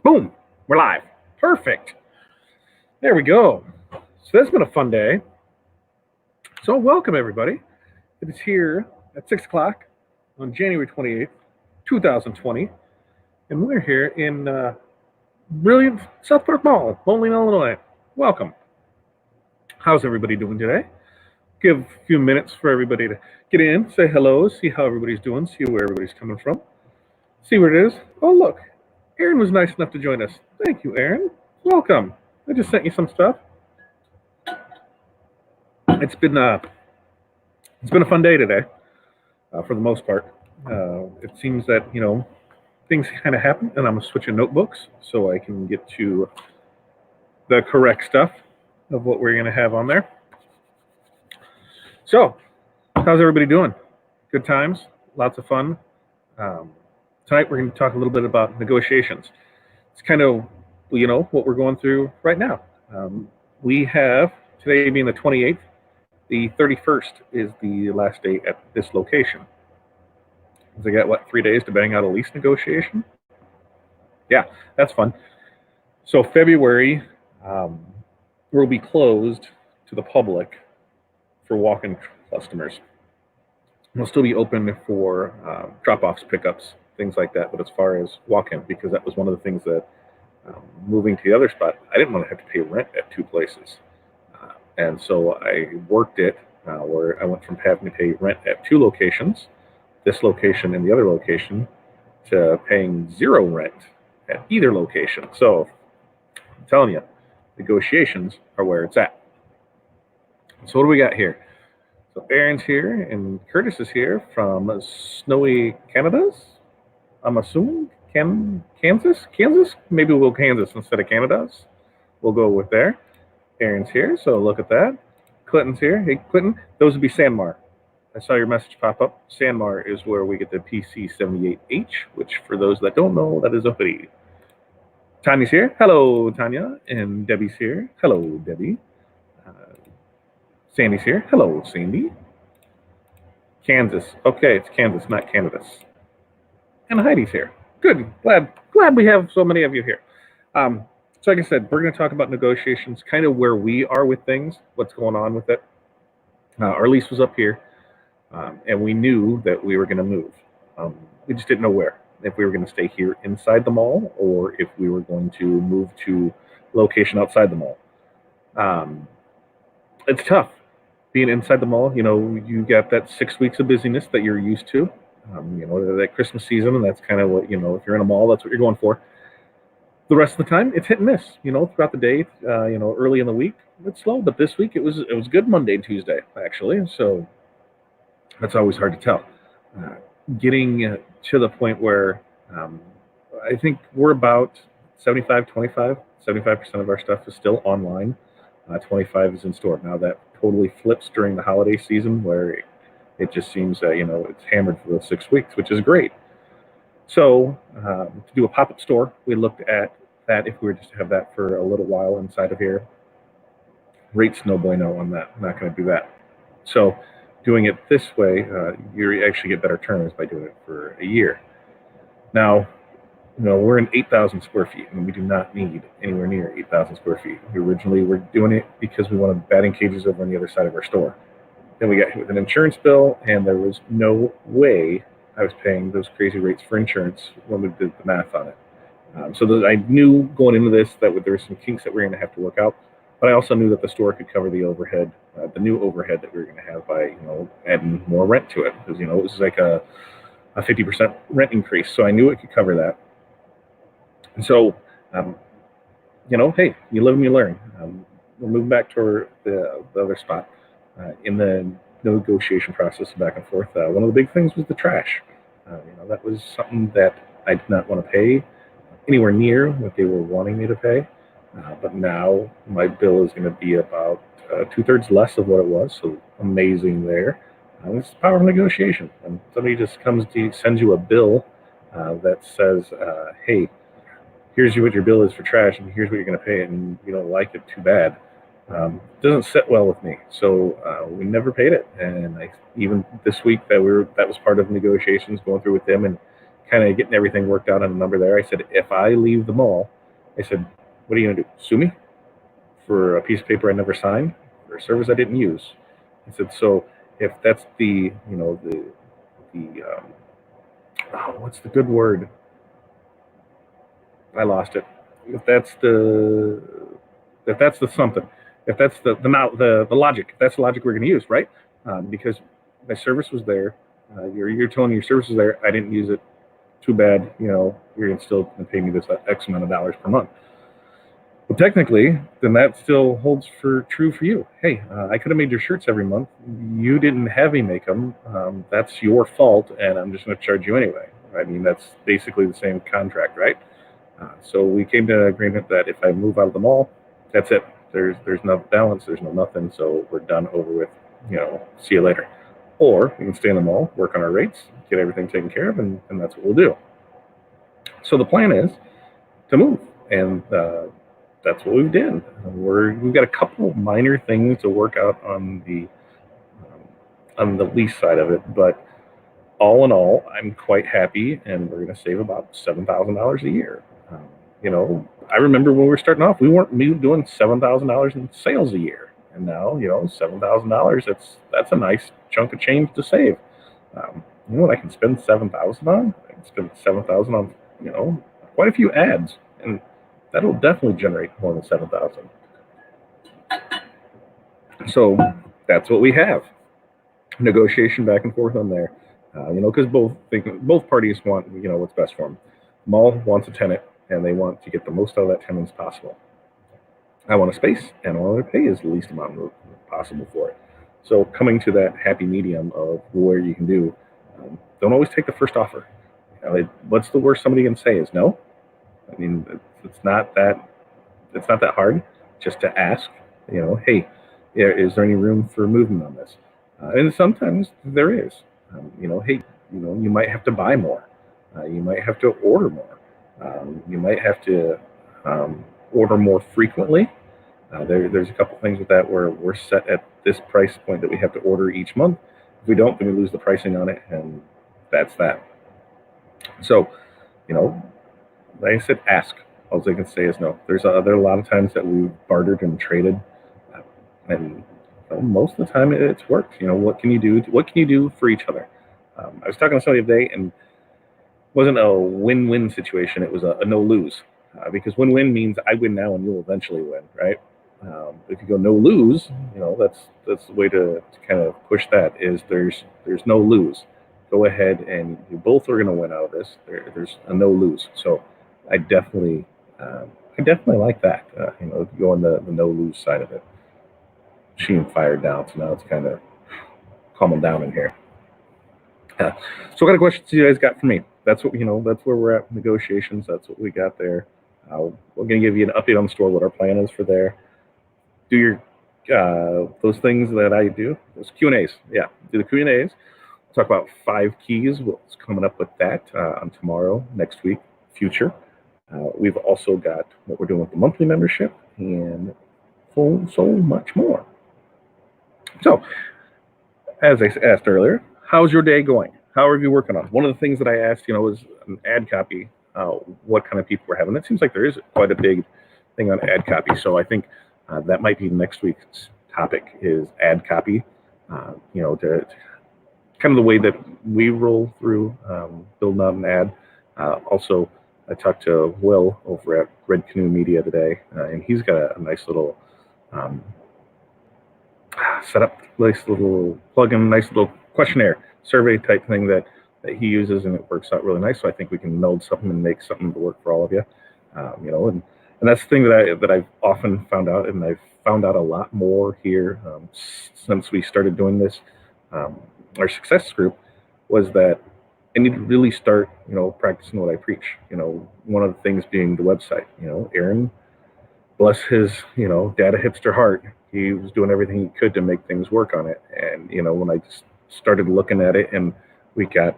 Boom, we're live. Perfect. There we go. So that's been a fun day. So welcome everybody. It is here at 6 o'clock on January 28th, 2020. And we're here in brilliant South Park Mall, Bowling, Illinois. Welcome. How's everybody doing today? Give a few minutes for everybody to get in, say hello, see how everybody's doing, see where everybody's coming from, see where it is. Oh, look, Aaron was nice enough to join us. Thank you, Aaron. Welcome. I just sent you some stuff. It's been a fun day today, for the most part. It seems that things kind of happen, and I'm switching notebooks so I can get to the correct stuff of what we're going to have on there. So, how's everybody doing? Good times, lots of fun. Tonight we're going to talk a little bit about negotiations. It's kind of what we're going through right now. We have today being the 28th. The 31st is the last day at this location. They got 3 days to bang out a lease negotiation? Yeah, that's fun. So February will be closed to the public for walk-in customers. We'll still be open for drop-offs, pickups, things like that. But as far as walk-in, because that was one of the things that moving to the other spot, I didn't want to have to pay rent at two places. And so I worked it where I went from having to pay rent at two locations, this location and the other location, to paying zero rent at either location. So I'm telling you, negotiations are where it's at. So what do we got here? So Aaron's here and Curtis is here from snowy Canada's. I'm assuming Kansas? Maybe we'll go Kansas instead of Canada's. We'll go with there. Aaron's here, so look at that. Clinton's here. Hey, Clinton, those would be Sanmar. I saw your message pop up. Sanmar is where we get the PC78H, which for those that don't know, that is a hoodie. Tanya's here. Hello, Tanya. And Debbie's here. Hello, Debbie. Sandy's here. Hello, Sandy. Kansas. Okay, it's Kansas, not Canada's. And Heidi's here. Good. Glad we have so many of you here. So like I said, we're going to talk about negotiations, kind of where we are with things, what's going on with it. Our lease was up here, and we knew that we were going to move. We just didn't know where, if we were going to stay here inside the mall or if we were going to move to location outside the mall. It's tough being inside the mall. You got that 6 weeks of busyness that you're used to. That Christmas season, and that's kind of what, if you're in a mall, that's what you're going for. The rest of the time, it's hit and miss. Throughout the day, early in the week, it's slow. But this week, it was good Monday and Tuesday, actually. So that's always hard to tell. Getting to the point where I think we're about 75-25. 75% of our stuff is still online. 25 is in store. Now that totally flips during the holiday season, where it just seems that it's hammered for those 6 weeks, which is great. So to do a pop-up store, we looked at that if we were just to have that for a little while inside of here. Rates no bueno on that. I'm not going to do that. So doing it this way, you actually get better terms by doing it for a year. Now, we're in 8,000 square feet, and we do not need anywhere near 8,000 square feet. We originally were doing it because we wanted batting cages over on the other side of our store. Then we got hit with an insurance bill, and there was no way I was paying those crazy rates for insurance when we did the math on it. So I knew going into this that there were some kinks that we were going to have to work out, but I also knew that the store could cover the overhead, the new overhead that we were going to have by adding more rent to it, because it was like a 50% rent increase. So I knew it could cover that. And so, hey, you live and you learn. We're moving back to the other spot. In the negotiation process back and forth, one of the big things was the trash. That was something that I did not want to pay anywhere near what they were wanting me to pay. But now my bill is going to be about 2/3 less of what it was. So amazing there. It's the power of negotiation. When somebody just comes to sends you a bill that says, hey, here's what your bill is for trash, and here's what you're going to pay, and you don't like it, too bad. Doesn't sit well with me, so we never paid it. And even this week, that was part of negotiations going through with them and kind of getting everything worked out on a number there. I said, if I leave the mall, I said, what are you going to do? Sue me for a piece of paper I never signed, for a service I didn't use? I said, so if that's what's the good word? I lost it. If that's the something, if that's the logic, if that's the logic we're going to use, right? Because my service was there. You're telling me your service was there. I didn't use it. Too bad. You're still going to pay me this X amount of dollars per month. Well, technically, then that still holds true for you. Hey, I could have made your shirts every month. You didn't have me make them. That's your fault, and I'm just going to charge you anyway. I mean, that's basically the same contract, right? So we came to an agreement that if I move out of the mall, that's it. There's no balance. There's no nothing. So we're done, over with. See you later. Or we can stay in the mall, work on our rates, get everything taken care of, and that's what we'll do. So the plan is to move, and that's what we've done. We've got a couple minor things to work out on the lease side of it, but all in all, I'm quite happy, and we're going to save about $7,000 a year. I remember when we were starting off, we weren't doing $7,000 in sales a year, and now $7,000. That's a nice chunk of change to save. You know what I can spend $7,000 on? I can spend $7,000 on quite a few ads, and that'll definitely generate more than $7,000. So that's what we have. Negotiation back and forth on there. Because both parties want what's best for them. Mall wants a tenant, and they want to get the most out of that tenant as possible. I want a space, and I want to pay as the least amount possible for it. So coming to that happy medium of where you can do, don't always take the first offer. What's the worst somebody can say is no. I mean, it's not that hard just to ask. Hey, is there any room for movement on this? And sometimes there is. Hey, you might have to buy more. You might have to order more. You might have to order more frequently. There's a couple things with that where we're set at this price point that we have to order each month. If we don't, then we lose the pricing on it, and that's that. So, like I said, ask. All I can say is no. There are a lot of times that we've bartered and traded, and most of the time it's worked. What can you do? What can you do for each other? I was talking to somebody today, and it wasn't a win-win situation. It was a no-lose, because win-win means I win now and you'll eventually win, right? If you go no-lose, that's the way to kind of push that. Is there's no lose. Go ahead, and you both are going to win out of this. There's a no-lose. So I definitely like that. Go on the no-lose side of it. She fired down, so now it's kind of calming down in here. So what kind of questions you guys got for me? That's what that's where we're at negotiations. That's what we got there. We're going to give you an update on the store, what our plan is for there. Do your those things that I do, those Q&As. Yeah, do the Q&As. Talk about 5 keys. What's coming up with that on tomorrow, next week, future. We've also got what we're doing with the monthly membership and so much more. So, as I asked earlier, how's your day going? How are you working on? One of the things that I asked, was an ad copy. What kind of people we're having? It seems like there is quite a big thing on ad copy. So I think that might be next week's topic is ad copy. To kind of the way that we roll through building out an ad. Also, I talked to Will over at Red Canoe Media today, and he's got a nice little setup, nice little plug-in, nice little questionnaire survey type thing that he uses, and it works out really nice. So I think we can meld something and make something to work for all of you. And that's the thing that I've often found out, and I've found out a lot more here since we started doing this. Our success group was that I need to really start, practicing what I preach. One of the things being the website. Aaron, bless his, data hipster heart, he was doing everything he could to make things work on it. And when I just started looking at it, and we got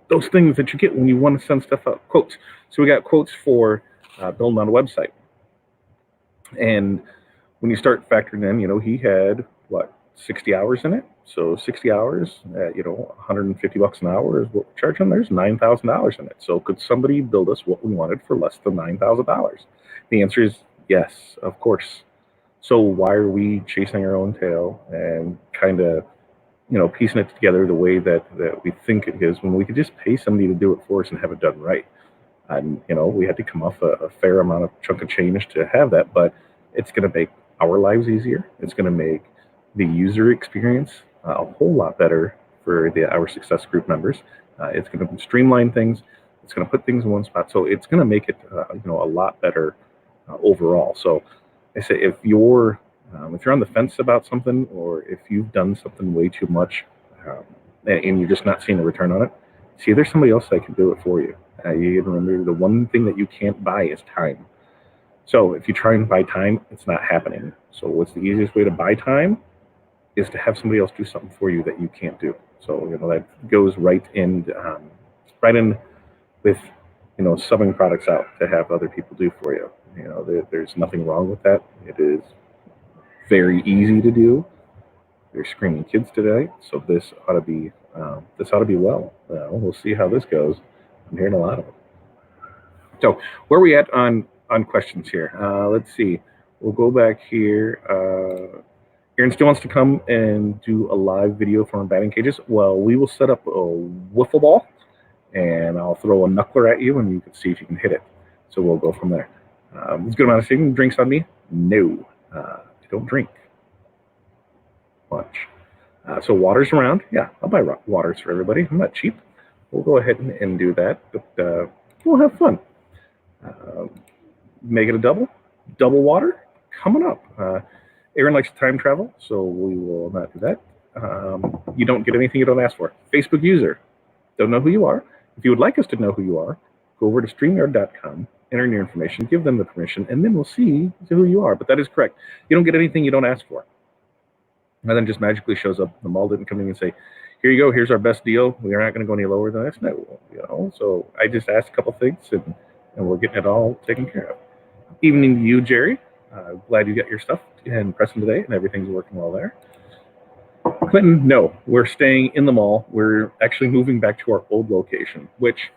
those things that you get when you want to send stuff out, quotes. So we got quotes for building on a website. And when you start factoring in, he had 60 hours in it. So 60 hours at, 150 bucks an hour is what we charge them. There's $9,000 in it. So could somebody build us what we wanted for less than $9,000? The answer is yes, of course. So why are we chasing our own tail and kind of, piecing it together the way that we think it is when we could just pay somebody to do it for us and have it done right? And we had to come off a fair amount of chunk of change to have that, but it's going to make our lives easier. It's going to make the user experience a whole lot better for our success group members. It's going to streamline things. It's going to put things in one spot. So it's going to make it a lot better overall. So I say if you're on the fence about something, or if you've done something way too much, and you're just not seeing a return on it, see, there's somebody else that can do it for you. You gotta remember, the one thing that you can't buy is time. So if you try and buy time, it's not happening. So what's the easiest way to buy time? Is to have somebody else do something for you that you can't do. So that goes right in with subbing products out to have other people do for you. There's nothing wrong with that. It is very easy to do. There's screaming kids today, so this ought to be well. We'll see how this goes. I'm hearing a lot of them. So where are we at on questions here? Let's see. We'll go back here. Aaron still wants to come and do a live video from our batting cages. Well, we will set up a wiffle ball, and I'll throw a knuckler at you, and you can see if you can hit it. So we'll go from there. There's a good amount of saving. Drinks on me? No. I don't drink much. So water's around. Yeah, I'll buy waters for everybody. I'm not cheap. We'll go ahead and do that, but we'll have fun. Make it a double water coming up. Aaron likes to time travel, so we will not do that. You don't get anything you don't ask for. Facebook user, don't know who you are. If you would like us to know who you are, go over to StreamYard.com, enter in your information, give them the permission, and then we'll see who you are. But that is correct. You don't get anything you don't ask for. And then just magically shows up. The mall didn't come in and say, here you go, here's our best deal. We are not going to go any lower than this. No, So I just asked a couple things, and we're getting it all taken care of. Evening to you, Jerry. Glad you got your stuff in Preston today, and everything's working well there. Clinton, no, we're staying in the mall. We're actually moving back to our old location, which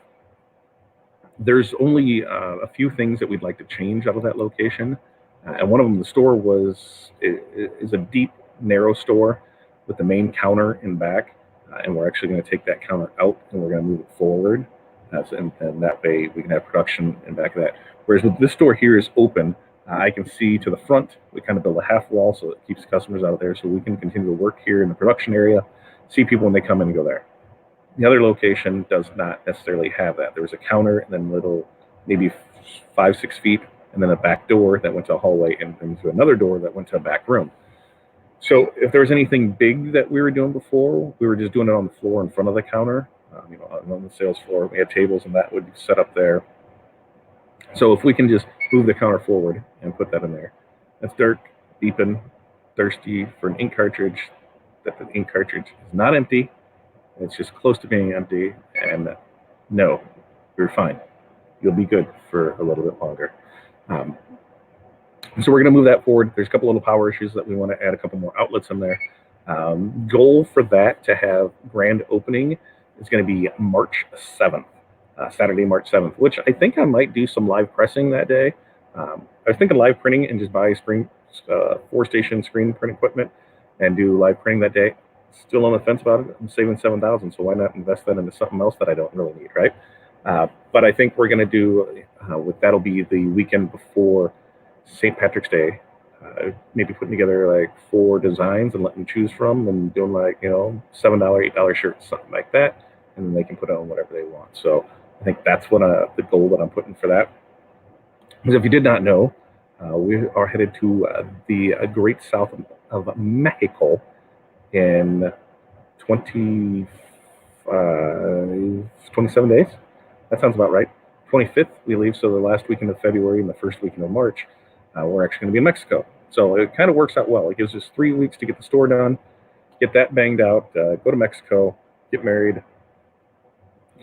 there's only a few things that we'd like to change out of that location. And one of them, the store is a deep, narrow store with the main counter in back. And we're actually going to take that counter out, and we're going to move it forward. And that way we can have production in back of that. Whereas with this store here is open, I can see to the front. We kind of build a half wall so it keeps customers out of there, so we can continue to work here in the production area, see people when they come in and go there. The other location does not necessarily have that. There was a counter and then little, maybe 5-6 feet, and then a back door that went to a hallway and then to another door that went to a back room. So if there was anything big that we were doing before, we were just doing it on the floor in front of the counter, on the sales floor. We had tables, and that would be set up there. So if we can just move the counter forward and put that in there. That's Dirk, beeping, thirsty for an ink cartridge. That the ink cartridge is not empty. It's just close to being empty. And no, you're fine. You'll be good for a little bit longer. So we're going to move that forward. There's a couple little power issues that we want to add a couple more outlets in there. Goal for that to have grand opening is going to be March 7th, Saturday, March 7th, which I think I might do some live pressing that day. I was thinking live printing and just buy 4-station screen print equipment and do live printing that day. Still on the fence about it. I'm saving $7,000, so why not invest that into something else that I don't really need, right? But I think we're going to do, that'll be the weekend before St. Patrick's Day, maybe putting together like 4 designs and letting them choose from, and doing like, $7, $8 shirts, something like that, and then they can put on whatever they want. So I think that's what the goal that I'm putting for that. Because if you did not know, we are headed to the great south of Mexico in 27 days. That sounds about right. 25th we leave, so the last weekend of February and the first weekend of March, we're actually going to be in Mexico. So it kind of works out well. It gives us 3 weeks to get the store done, get that banged out, go to Mexico, get married,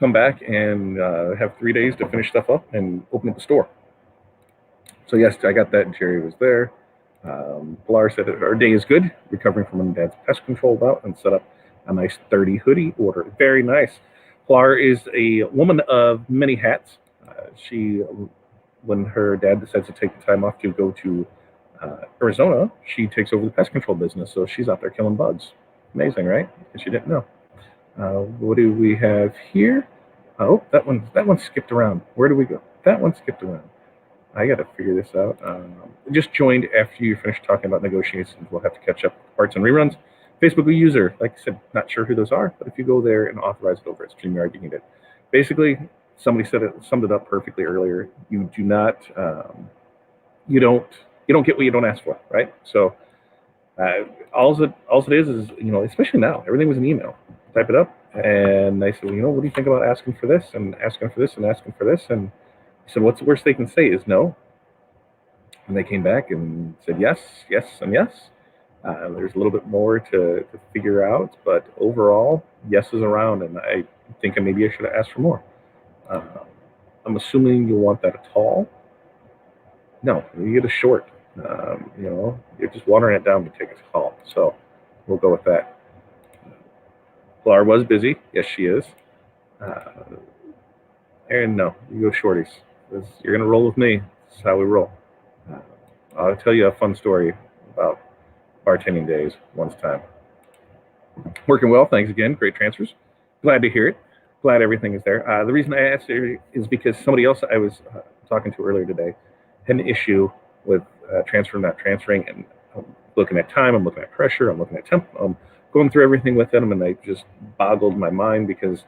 come back, and have 3 days to finish stuff up and open up the store. So yes, I got that. Jerry was there. Pilar said our day is good, recovering from Dad's pest control bout, and set up a nice 30 hoodie order. Very nice. Pilar is a woman of many hats. She, when her dad decides to take the time off to go to Arizona, she takes over the pest control business. So she's out there killing bugs. Amazing, right? Because you didn't know. What do we have here? Oh, that one skipped around. Where do we go? That one skipped around. I got to figure this out. Just joined after you finished talking about negotiations. We'll have to catch up parts and reruns. Facebook user, like I said, not sure who those are, but if you go there and authorize it over at StreamYard, you can get it. Basically, somebody summed it up perfectly earlier. You do not, you don't get what you don't ask for, right? So all it is, especially now, everything was an email. Type it up, and I said, well, what do you think about asking for this and asking for this and asking for this? And I said, what's the worst they can say is no. And they came back and said yes, yes, and yes. There's a little bit more to figure out, but overall, yes is around, and I think maybe I should have asked for more. I'm assuming you'll want that a tall. No, you get a short. You're just watering it down to take a tall. So we'll go with that. Pilar was busy. Yes, she is. And no, you go shorties. You're going to roll with me. This is how we roll. I'll tell you a fun story about bartending days once time. Working well. Thanks again. Great transfers. Glad to hear it. Glad everything is there. The reason I asked is because somebody else I was talking to earlier today had an issue with transferring, not transferring, and I'm looking at time, I'm looking at pressure, I'm looking at temp, I'm going through everything with them, and I just boggled my mind because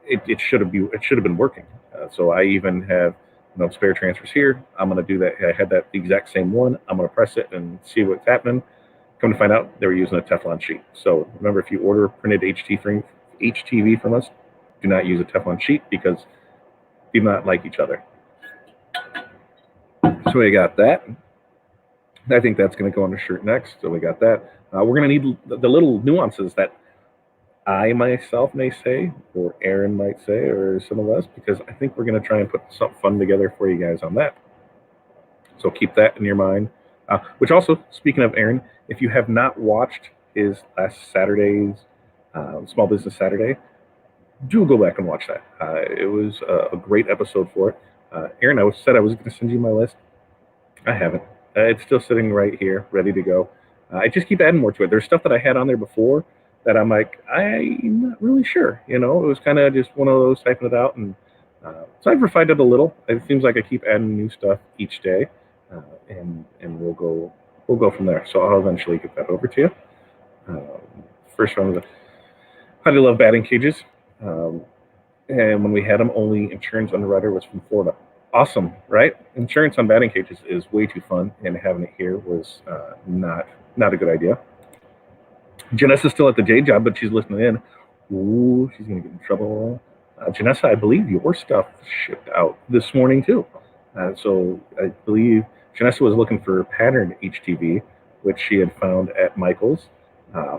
it should have been working. So I even have spare transfers here. I'm going to do that. I had that exact same one. I'm going to press it and see what's happening. Come to find out, they were using a Teflon sheet. So remember, if you order printed HTV from us, do not use a Teflon sheet because they do not like each other. So we got that. I think that's going to go on the shirt next. So we got that. We're going to need the little nuances that I myself may say, or Aaron might say, or some of us, because I think we're going to try and put something fun together for you guys on that. So keep that in your mind. Which also, speaking of Aaron, if you have not watched his last Saturday's Small Business Saturday, do go back and watch that. It was a great episode for it. Aaron, I said I was going to send you my list. I haven't. It's still sitting right here, ready to go. I just keep adding more to it. There's stuff that I had on there before that I'm like, I'm not really sure. It was kind of just one of those typing it out, and so I've refined it a little. It seems like I keep adding new stuff each day, and we'll go from there. So I'll eventually get that over to you. First one, how do you love batting cages? And when we had them, only insurance underwriter was from Florida. Awesome, right? Insurance on batting cages is way too fun, and having it here was not a good idea. Janessa's still at the J job, but she's listening in. Ooh, she's going to get in trouble. Janessa, I believe your stuff shipped out this morning, too. So I believe Janessa was looking for patterned HTV, which she had found at Michael's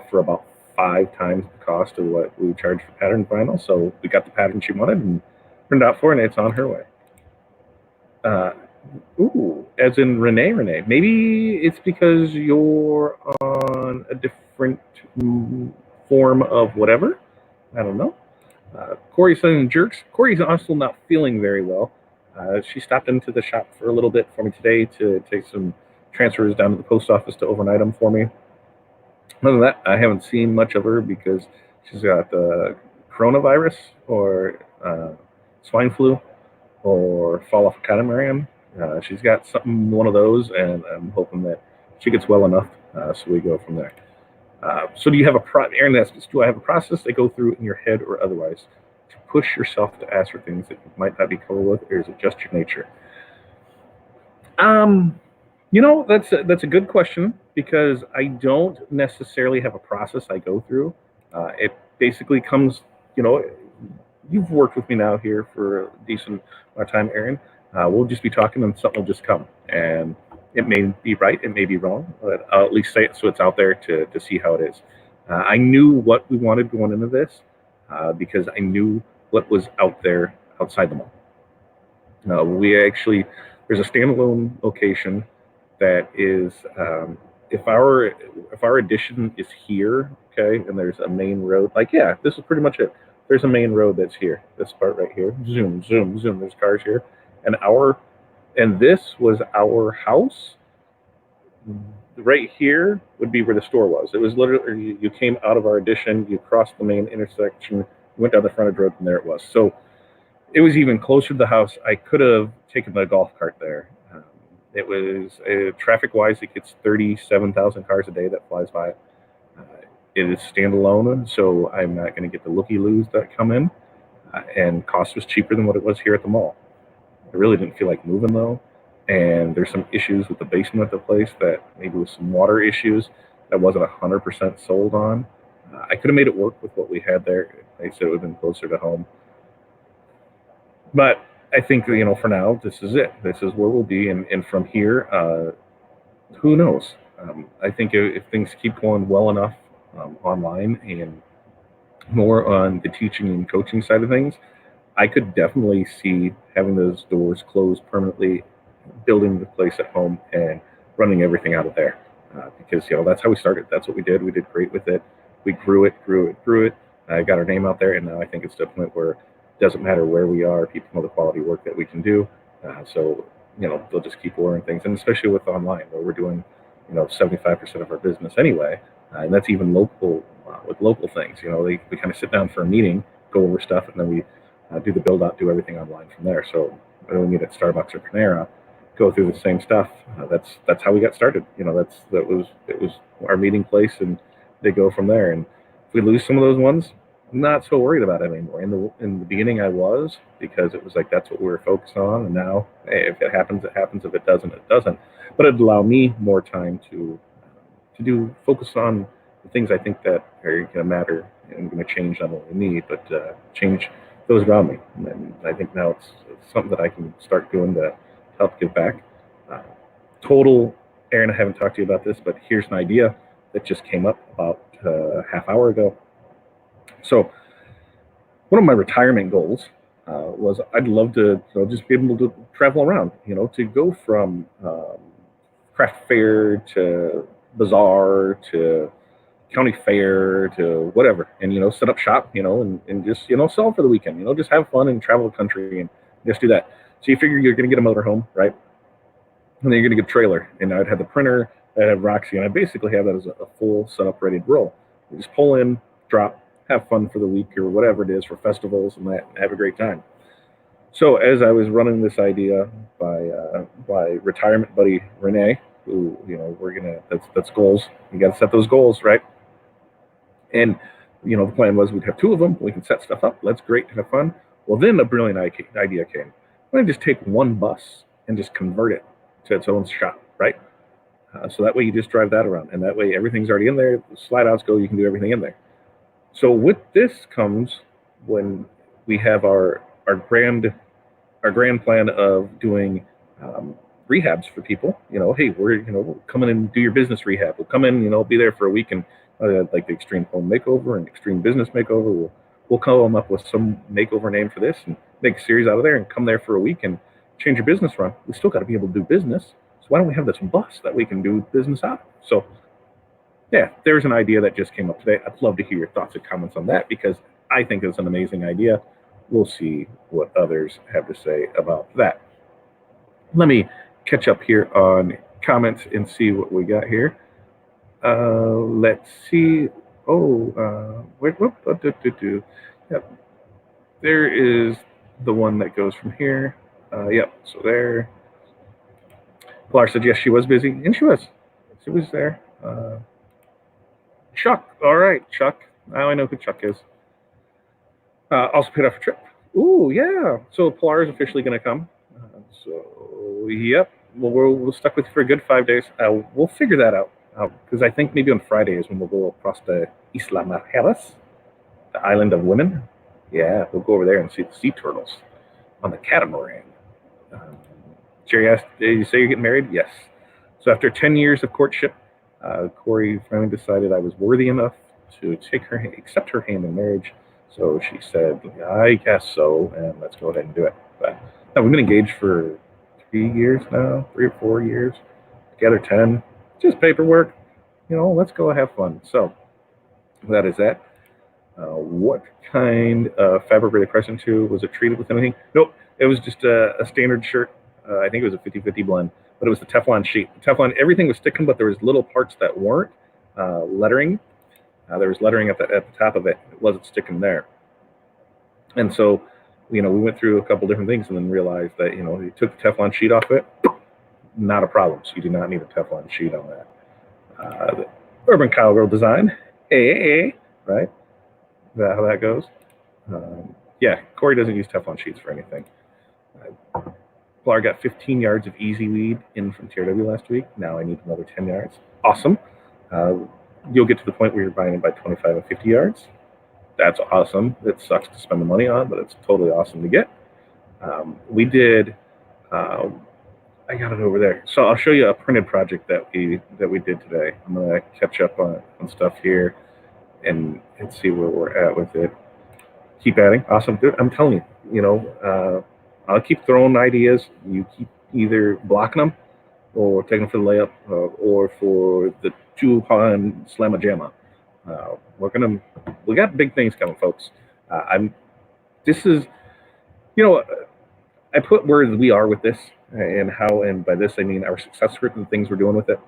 for about 5 times the cost of what we charged for patterned vinyl. So we got the pattern she wanted and printed out for her, and it's on her way. As in Renee. Maybe it's because you're on a different form of whatever. I don't know. Corey's saying jerks. Corey's also not feeling very well. She stopped into the shop for a little bit for me today to take some transfers down to the post office to overnight them for me. Other than that, I haven't seen much of her because she's got the coronavirus or swine flu or fall off a catamaran. She's got one of those, and I'm hoping that she gets well enough so we go from there. So do you have Aaron asks, do I have a process that go through in your head or otherwise to push yourself to ask for things that you might not be comfortable with, or is it just your nature? That's a good question, because I don't necessarily have a process I go through. It basically comes, you've worked with me now here for a decent amount of time, Aaron. We'll just be talking and something will just come. And it may be right, it may be wrong, but I'll at least say it so it's out there to see how it is. I knew what we wanted going into this because I knew what was out there outside the mall. There's a standalone location that is, if our addition is here, okay, and there's a main road, like, yeah, this is pretty much it. There's a main road that's here. This part right here. Zoom, zoom, zoom. There's cars here, and this was our house. Right here would be where the store was. It was literally, you came out of our addition, you crossed the main intersection, went down the frontage road, and there it was. So it was even closer to the house. I could have taken the golf cart there. It was traffic-wise, it gets 37,000 cars a day that flies by. Uh, it is standalone, so I'm not going to get the looky-loos that come in. And cost was cheaper than what it was here at the mall. I really didn't feel like moving though, and there's some issues with the basement of the place, that maybe with some water issues that wasn't 100% sold on. I could have made it work with what we had there. Like I said, it would have been closer to home. But I think, for now, this is it. This is where we'll be, and from here, who knows? I think if things keep going well enough online and more on the teaching and coaching side of things, I could definitely see having those doors closed permanently, building the place at home, and running everything out of there. Because that's how we started. That's what we did. We did great with it. We grew it, grew it, grew it. Got our name out there, and now I think it's to a point where it doesn't matter where we are. People know the quality work that we can do. So they'll just keep ordering things, and especially with online, where we're doing 75% of our business anyway, and that's even local, with local things. We kind of sit down for a meeting, go over stuff, and then we do the build out, do everything online from there. So when we meet at Starbucks or Panera, go through the same stuff. That's how we got started. It was our meeting place, and they go from there. And if we lose some of those ones, I'm not so worried about it anymore. In the beginning, I was, because it was like that's what we were focused on. And now, hey, if it happens, it happens. If it doesn't, it doesn't. But it'd allow me more time to focus on the things I think that are going to matter and going to change not only me, but change those around me. And I think now it's something that I can start doing to help give back. Uh, Aaron, I haven't talked to you about this, but here's an idea that just came up about a half hour ago. So one of my retirement goals was I'd love to just be able to travel around, to go from craft fair to bazaar to county fair to whatever, and set up shop, and just sell for the weekend, just have fun and travel the country and just do that. So you figure you're going to get a motorhome, right? And then you're going to get a trailer, and I'd have the printer, I'd have Roxy, and I basically have that as a full setup ready to roll. You just pull in, drop, have fun for the week or whatever it is, for festivals and that, and have a great time. So as I was running this idea by retirement buddy Renee, who that's goals. You got to set those goals, right? And the plan was we'd have two of them. We can set stuff up. That's great to have fun. Well, then a brilliant idea came. Why don't I just take one bus and just convert it to its own shop, right? So that way you just drive that around, and that way everything's already in there. The slide outs go. You can do everything in there. So with this comes when we have our grand plan of doing rehabs for people. Hey, we'll come in and do your business rehab. We'll come in, be there for a week, and like the extreme home makeover and extreme business makeover. We'll come up with some makeover name for this and make a series out of there, and come there for a week and change your business run. We still got to be able to do business. So why don't we have this bus that we can do business out of? So yeah, there's an idea that just came up today. I'd love to hear your thoughts and comments on that, because I think it's an amazing idea. We'll see what others have to say about that. Let me catch up here on comments and see what we got here. Let's see. Yep. There is the one that goes from here. Yep. So there. Pilar said yes, she was busy, and she was. She was there. Chuck. All right, Chuck. Now I know who Chuck is. Also paid off a trip. Ooh, yeah. So Pilar is officially going to come. So, yep. Well, we're stuck with you for a good 5 days. We'll figure that out, because I think maybe on Friday is when we'll go across to Isla Mujeres, the island of women. Yeah, we'll go over there and see the sea turtles on the catamaran. Jerry asked, did you say you're getting married? Yes. So after 10 years of courtship, Corey finally decided I was worthy enough to accept her hand in marriage. So she said, I guess so, and let's go ahead and do it. But no, we've been engaged for 3 years now, 3 or 4 years. Gather 10, just paperwork. Let's go have fun. So that is that. What kind of fabric were they pressing to? Was it treated with anything? Nope. It was just a standard shirt. I think it was a 50-50 blend, but it was the Teflon sheet. The Teflon, everything was sticking, but there was little parts that weren't. Lettering. There was lettering at the top of it. It wasn't sticking there. And so, we went through a couple different things and then realized that, you took the Teflon sheet off it, not a problem. So you do not need a Teflon sheet on that. The Urban Cowgirl design, right? Is that how that goes? Yeah, Corey doesn't use Teflon sheets for anything. Blar got 15 yards of easy weed in from TRW last week. Now I need another 10 yards. Awesome. You'll get to the point where you're buying it by 25 and 50 yards. That's awesome. It sucks to spend the money on, but it's totally awesome to get. We did. I got it over there. So I'll show you a printed project that we did today. I'm gonna catch up on stuff here and see where we're at with it. Keep adding. Awesome. Good. I'm telling you, I'll keep throwing ideas. You keep either blocking them or taking them for the layup or for the two-pun slamma jamma. We got big things coming, folks. I put where we are with this and how, and by this I mean our success rate and the things we're doing with it.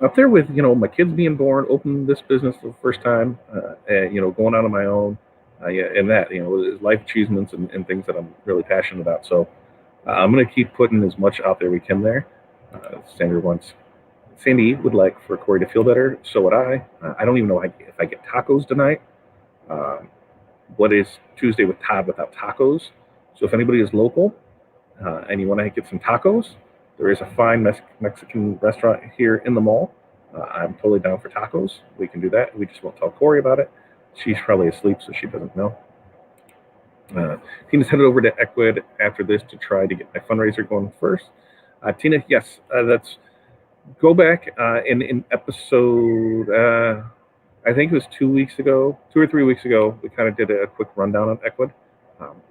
Up there with, my kids being born, opening this business for the first time, and, going out on my own, and that, life achievements and things that I'm really passionate about. So I'm going to keep putting as much out there we can there. Sandra wants, Sandy would like for Corey to feel better. So would I. I don't even know if I get tacos tonight. What is Tuesday with Todd without tacos? So if anybody is local and you want to get some tacos, there is a fine Mexican restaurant here in the mall. I'm totally down for tacos. We can do that. We just won't tell Corey about it. She's probably asleep, so she doesn't know. Tina's headed over to Equid after this to try to get my fundraiser going first. Tina, yes, that's go back in episode, I think it was 2 or 3 weeks ago, we kind of did a quick rundown on Equid.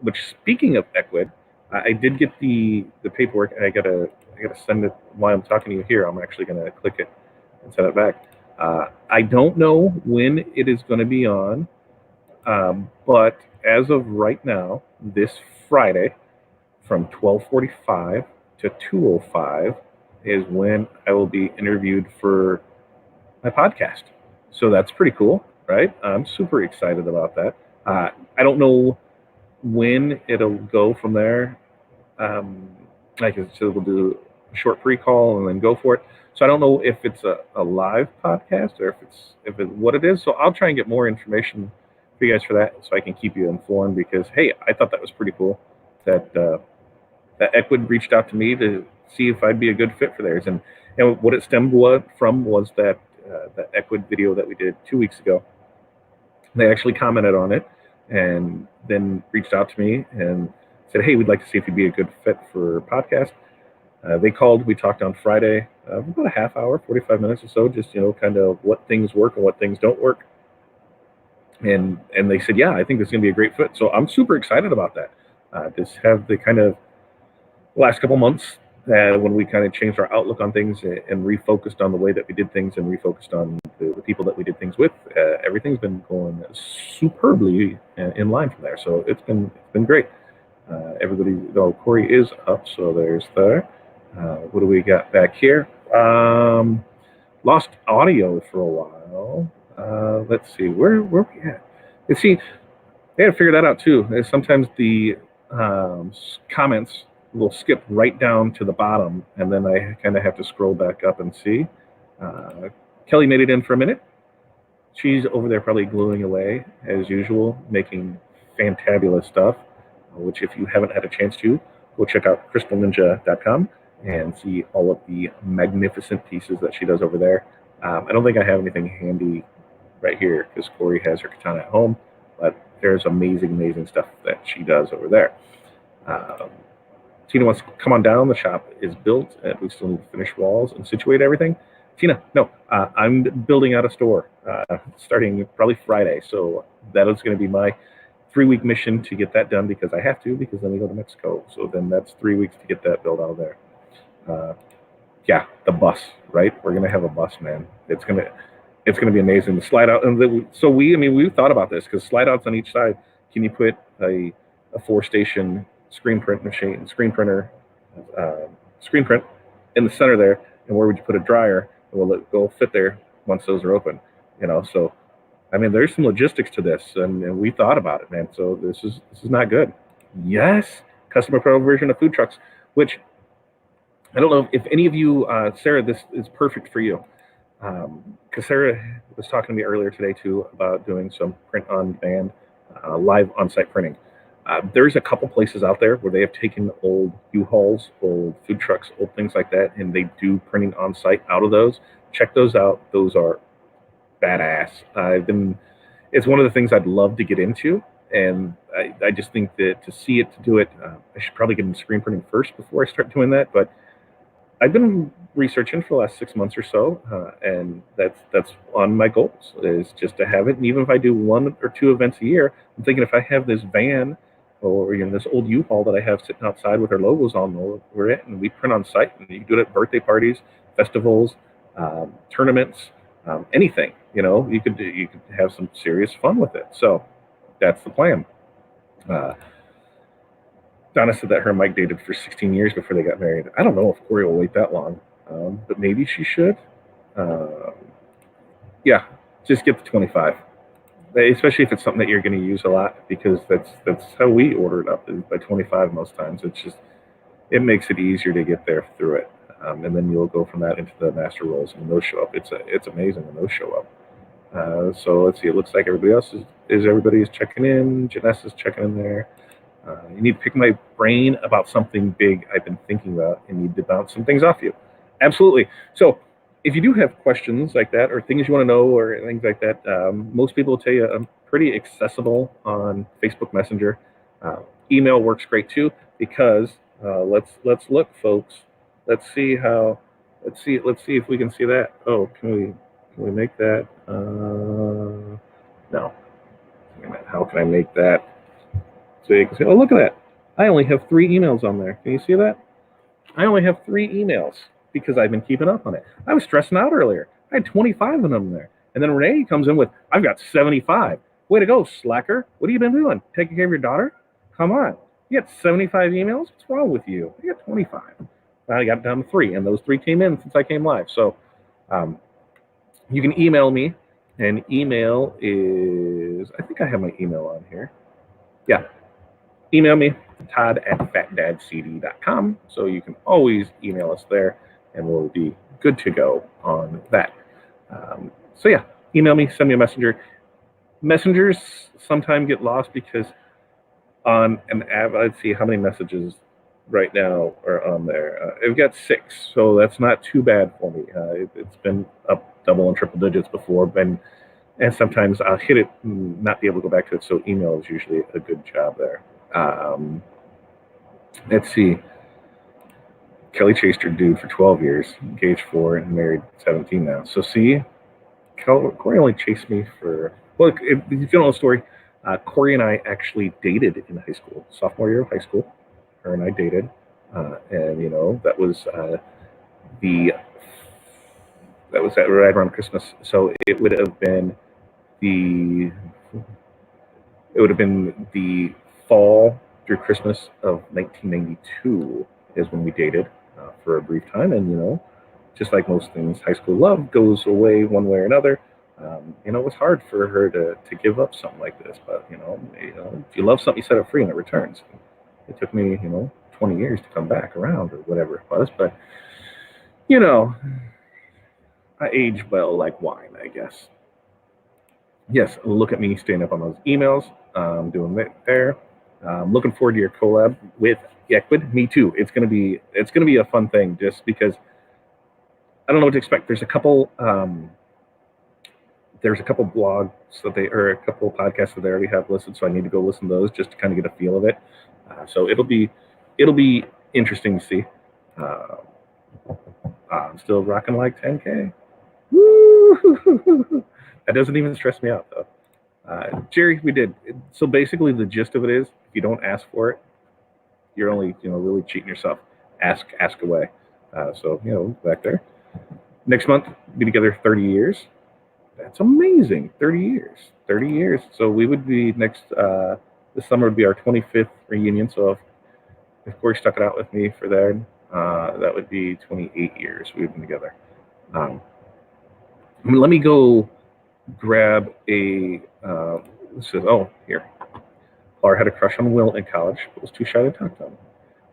Which, speaking of Equid, I did get the paperwork. I gotta send it while I'm talking to you here. I'm actually gonna click it and send it back. I don't know when it is going to be on, but as of right now, this Friday from 12:45 to 2:05 is when I will be interviewed for my podcast. So that's pretty cool, right? I'm super excited about that. I don't know when it'll go from there. Like I said, we'll do a short pre-call and then go for it. So I don't know if it's a live podcast or if it's what it is. So I'll try and get more information for you guys for that, so I can keep you informed. Because hey, I thought that was pretty cool that that Equid reached out to me to see if I'd be a good fit for theirs, and what it stemmed from was that that Equid video that we did 2 weeks ago. They actually commented on it and then reached out to me and said, hey, we'd like to see if you'd be a good fit for a podcast. They called, we talked on Friday, about a half hour, 45 minutes or so, just, kind of what things work and what things don't work. And they said, yeah, I think this is going to be a great fit. So I'm super excited about that. Just have the kind of last couple months when we kind of changed our outlook on things and refocused on the way that we did things and refocused on the people that we did things with. Everything's been going superbly in line from there. So it's been great. Corey is up, so there's there. What do we got back here? Lost audio for a while. Let's see, where we at? Let's see, they had to figure that out too. Sometimes the comments will skip right down to the bottom, and then I kind of have to scroll back up and see. Kelly made it in for a minute. She's over there probably gluing away as usual, making fantabulous stuff, which if you haven't had a chance to, go check out crystalninja.com and see all of the magnificent pieces that she does over there. I don't think I have anything handy right here because Corey has her katana at home, but there's amazing stuff that she does over there. Tina wants to come on down. The shop is built, and we still need to finish walls and situate everything. Tina, no, I'm building out a store starting probably Friday, so that is going to be my 3-week mission to get that done because I have to, because then we go to Mexico. So then that's 3 weeks to get that built out of there. Yeah, the bus, right? We're gonna have a bus, man. It's gonna be amazing. The slide out, so we've thought about this because slide outs on each side. Can you put a 4 station screen printer, uh, screen print in the center there, and where would you put a dryer? And will it go fit there once those are open? So there's some logistics to this, and we thought about it, man. So this is not good. Yes, customer pro version of food trucks, which I don't know if any of you, Sarah, this is perfect for you. Because Sarah was talking to me earlier today too about doing some print on demand, live on site printing. There's a couple places out there where they have taken old U-Hauls, old food trucks, old things like that, and they do printing on site out of those. Check those out. Those are badass. It's one of the things I'd love to get into, and I just think that to see it, to do it, I should probably get into screen printing first before I start doing that. But I've been researching for the last 6 months or so, and that's on my goals, is just to have it. And even if I do 1 or 2 events a year, I'm thinking if I have this van or this old U-Haul that I have sitting outside with our logos on where it, and we print on site, and you can do it at birthday parties, festivals, tournaments, anything. You could have some serious fun with it. So that's the plan. Donna said that her and Mike dated for 16 years before they got married. I don't know if Corey will wait that long, but maybe she should. Yeah, just get the 25, especially if it's something that you're going to use a lot, because that's how we order it up, is by 25 most times. It makes it easier to get there through it, and then you'll go from that into the master rolls, and those show up. It's amazing when those show up. So let's see. It looks like everybody else is checking in. Janessa's checking in there. You need to pick my brain about something big I've been thinking about and need to bounce some things off you. Absolutely. So if you do have questions like that, or things you want to know, or things like that, most people will tell you I'm pretty accessible on Facebook Messenger. Email works great too, because let's look, folks. Let's see if we can see that. Oh, can we make that? No. How can I make that? So you can say, oh, look at that. I only have 3 emails on there. Can you see that? I only have 3 emails because I've been keeping up on it. I was stressing out earlier. I had 25 of them there. And then Renee comes in with, I've got 75. Way to go, slacker. What have you been doing? Taking care of your daughter? Come on. You got 75 emails? What's wrong with you? I got 25. I got down to 3, and those 3 came in since I came live. So you can email me, and email is, I think I have my email on here. Yeah. Email me, todd@fatdadcd.com. So you can always email us there, and we'll be good to go on that. So yeah, email me, send me a messenger. Messengers sometimes get lost because on an app, let's see how many messages right now are on there. I've got 6, so that's not too bad for me. It's been up double and triple digits before, and sometimes I'll hit it and not be able to go back to it. So email is usually a good job there. Let's see. Kelly chased her dude for 12 years, engaged 4, and married 17 now. So see, Corey only chased me for, well, if you don't know the story, Corey and I actually dated in high school, sophomore year of high school. Her and I dated, and that was right around Christmas. So it would have been the fall through Christmas of 1992 is when we dated for a brief time. And, just like most things, high school love goes away one way or another. It was hard for her to give up something like this. But, if you love something, you set it free and it returns. It took me, 20 years to come back around or whatever it was. But, I age well like wine, I guess. Yes, look at me staying up on those emails. Doing that there. Looking forward to your collab with Yequid. Me too. It's gonna be a fun thing, just because I don't know what to expect. There's a couple blogs or a couple podcasts that they already have listed, so I need to go listen to those just to kind of get a feel of it. So it'll be interesting to see. I'm still rocking like 10K. Woo! That doesn't even stress me out though. Jerry, we did. So basically the gist of it is, if you don't ask for it, you're only, really cheating yourself. Ask away. So, back there. Next month, be together 30 years. That's amazing. 30 years. 30 years. So we would be this summer would be our 25th reunion. So if Corey stuck it out with me for that, that would be 28 years we've been together. Let me go grab a, here. Laura had a crush on Will in college, but was too shy to talk to him.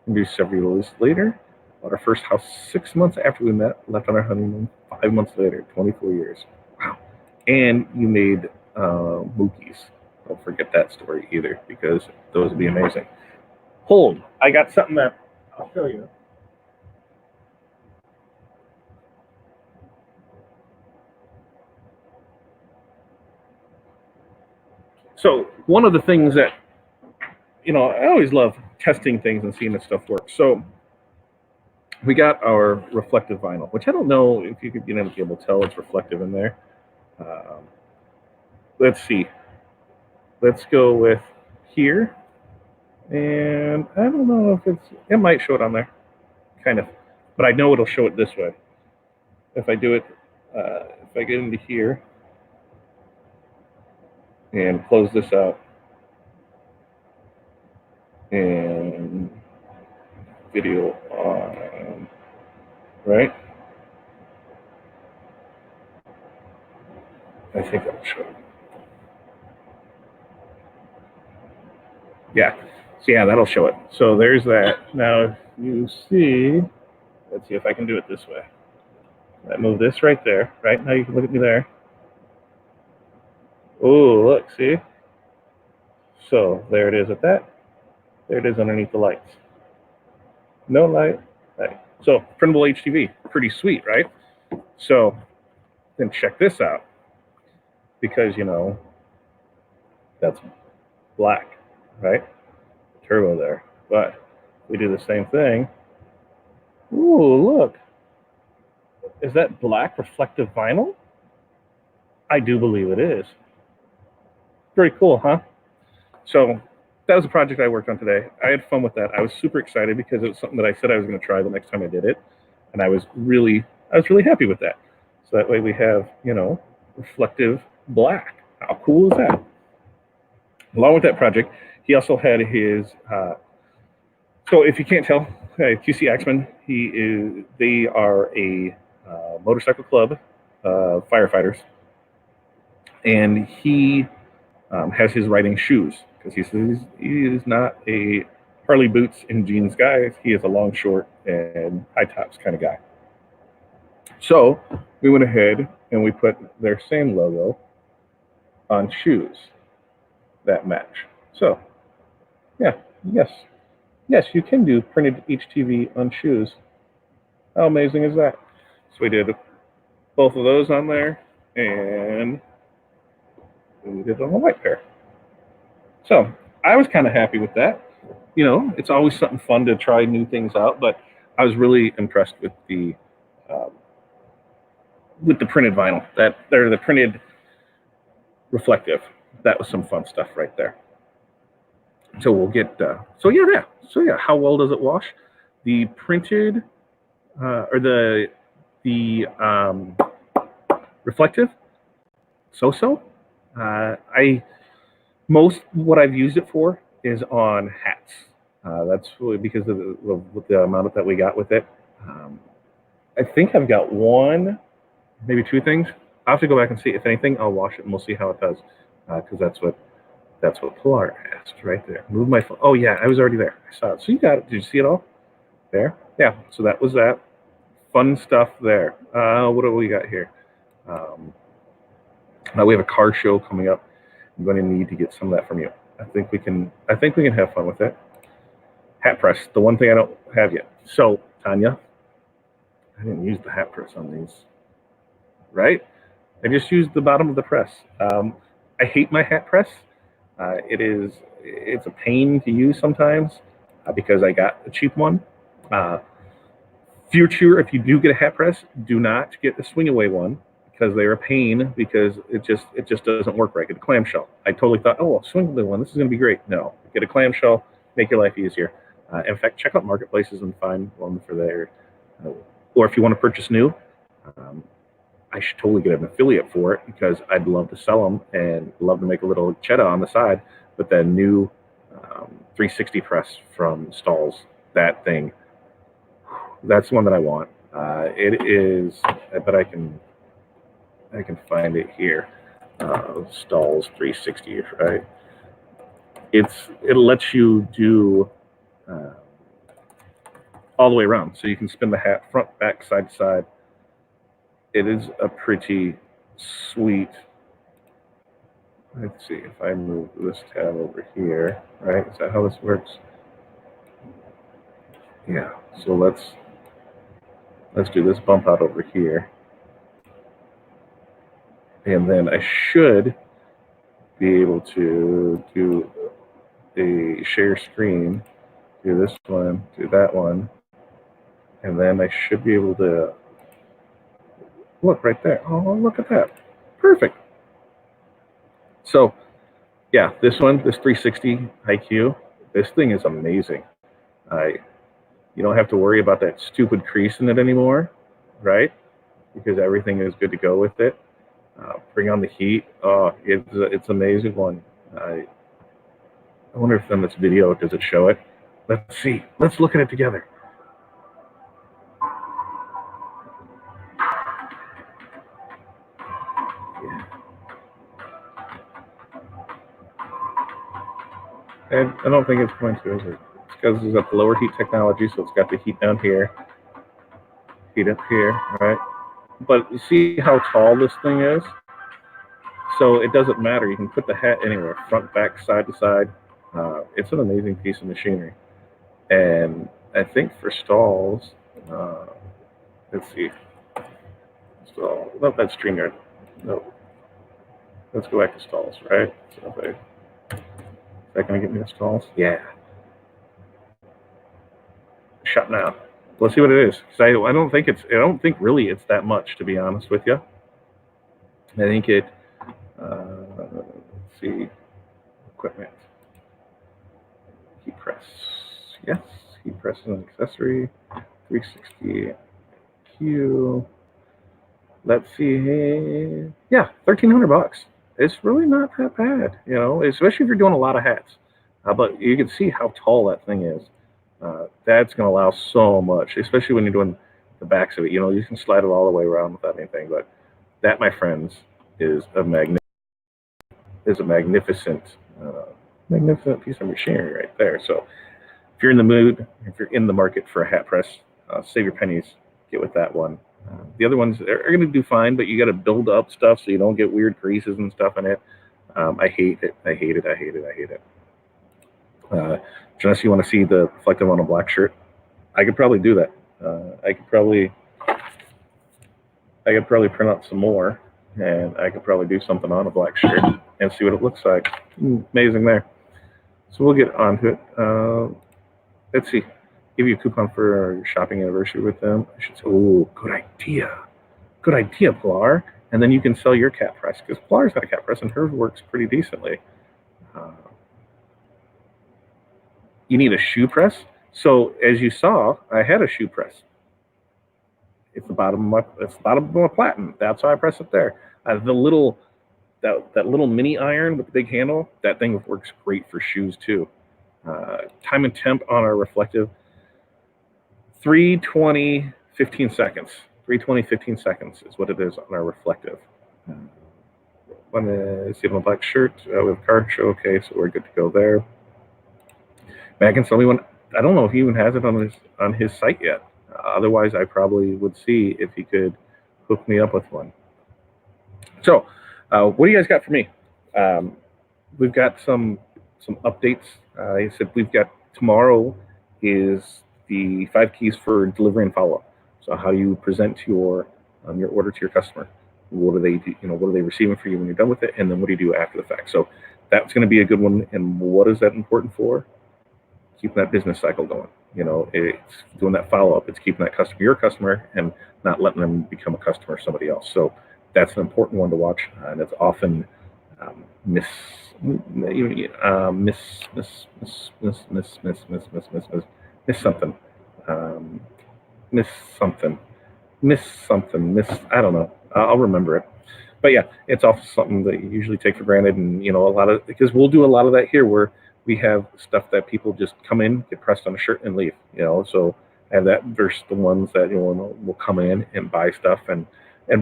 We moved several years later. Bought our first house 6 months after we met. Left on our honeymoon 5 months later. 24 years. Wow. And you made Mookies. Don't forget that story either, because those would be amazing. Hold. I got something that I'll show you. So one of the things that, I always love testing things and seeing if stuff works. So we got our reflective vinyl, which I don't know if you could be able to tell it's reflective in there. Let's see. Let's go with here. And I don't know if it might show it on there, kind of. But I know it'll show it this way. If I do it, if I get into here and close this out and video on, right? I think that'll show it. Yeah. So yeah, that'll show it. So there's that. Now if you see, let's see if I can do it this way. I move this right there. Right now you can look at me there. Oh, look, see? So there it is at that. There it is underneath the lights. No light. Right. So printable HTV, pretty sweet, right? So then check this out, because that's black, right? Turbo there. But we do the same thing. Ooh, look. Is that black reflective vinyl? I do believe it is. Pretty cool, huh? So that was a project I worked on today. I had fun with that. I was super excited because it was something that I said I was going to try the next time I did it, and I was really happy with that. So that way we have, reflective black. How cool is that? Along with that project, he also had his. So if you can't tell, QC Axman, they are a motorcycle club, firefighters, and he has his riding shoes, because he says he is not a Harley boots and jeans guy. He is a long short and high tops kind of guy. So we went ahead and we put their same logo on shoes that match. So yeah, yes, you can do printed HTV on shoes. How amazing is that? So we did both of those on there, and we did it on the white pair. So I was kind of happy with that. It's always something fun to try new things out, but I was really impressed with the printed vinyl, the printed reflective. That was some fun stuff right there. So we'll get, so yeah, how well does it wash? The printed, or the reflective, so. What I've used it for is on hats. That's really because of the amount that we got with it. I think I've got one, maybe two things. I'll have to go back and see. If anything, I'll wash it and we'll see how it does, because that's what Pilar asked right there. Move my phone. Oh yeah, I was already there. I saw it. So you got it. Did you see it all? There? Yeah. So that was that. Fun stuff there. What do we got here? Now we have a car show coming up. I'm going to need to get some of that from you. I think we can have fun with it. Hat press, the one thing I don't have yet. So Tanya, I didn't use the hat press on these, right? I just used the bottom of the press. I hate my hat press. It's a pain to use sometimes, because I got a cheap one. Future, if you do get a hat press, do not get the swing away one, because they're a pain, because it just doesn't work right. Get a clamshell. I totally thought, oh, swing away one, this is going to be great. No, get a clamshell, make your life easier. In fact, check out marketplaces and find one for there. Or if you want to purchase new, um, I should totally get an affiliate for it because I'd love to sell them and love to make a little cheddar on the side. But the new 360 press from Stalls, that thing, that's the one that I want. It is, but I can find it here. Stalls 360, right? It lets you do all the way around, so you can spin the hat front, back, side to side. It is a pretty sweet. Let's see if I move this tab over here, right? Is that how this works? Yeah. So let's do this bump out over here, and then I should be able to do a share screen, do this one, do that one, and then I should be able to look right there. Oh, look at that. Perfect. So yeah, this 360 IQ, this thing is amazing. You don't have to worry about that stupid crease in it anymore, right? Because everything is good to go with it. Bring on the heat. Oh, it's an amazing one. I wonder if on this video, does it show it? Let's see. Let's look at it together. Yeah. And I don't think it's going to, is it? It's because it's got the lower heat technology, so it's got the heat down here, heat up here, right? But you see how tall this thing is? So it doesn't matter. You can put the hat anywhere, front, back, side to side. It's an amazing piece of machinery. And I think for Stalls, let's see. Stall, no, that's StreamYard. No. Let's go back to Stalls, right? So is that going to get me to Stalls? Yeah. Shut now. Let's see what it is. Because I don't think really it's that much, to be honest with you. I think it, let's see, equipment. Heat press. Yes, heat press is an accessory. 360 Q. Let's see. Yeah, $1,300. It's really not that bad, you know, especially if you're doing a lot of hats. But you can see how tall that thing is. That's going to allow so much, especially when you're doing the backs of it. You know, you can slide it all the way around without anything. But that, my friends, is a magnificent piece of machinery right there. So if you're in the mood, if you're in the market for a hat press, save your pennies, get with that one. The other ones are going to do fine, but you got to build up stuff so you don't get weird creases and stuff in it. I hate it. I hate it. Unless you want to see the reflective on a black shirt, I could probably do that. I could probably print out some more, and I could probably do something on a black shirt and see what it looks like. Amazing there. So we'll get on to it. Let's see. Give you a coupon for your shopping anniversary with them. I should say, oh, good idea, Pilar. And then you can sell your cat press, because Pilar's got a cat press and hers works pretty decently. You need a shoe press. So as you saw, I had a shoe press. It's the bottom of my platen. That's how I press it there. The little that little mini iron with the big handle, that thing works great for shoes too. Time and temp on our reflective, 320, 15 seconds. 320, 15 seconds is what it is on our reflective. Want to see on a black shirt with card show. Okay, so we're good to go there. Matt can sell me one. I don't know if he even has it on his site yet. Otherwise, I probably would see if he could hook me up with one. So, what do you guys got for me? We've got some updates. I said we've got tomorrow is the 5 keys for delivery and follow-up. So how you present your order to your customer. What are they, what are they receiving for you when you're done with it, and then what do you do after the fact? So that's going to be a good one. And what is that important for? Keeping that business cycle going. It's doing that follow-up. It's keeping that customer your customer and not letting them become a customer of somebody else. So that's an important one to watch, and it's often miss something. Miss something, miss something, miss. I don't know. I'll remember it. But yeah, it's also something that you usually take for granted, and a lot of because we'll do a lot of that here where we have stuff that people just come in, get pressed on a shirt, and leave. So I have that versus the ones that will come in and buy stuff and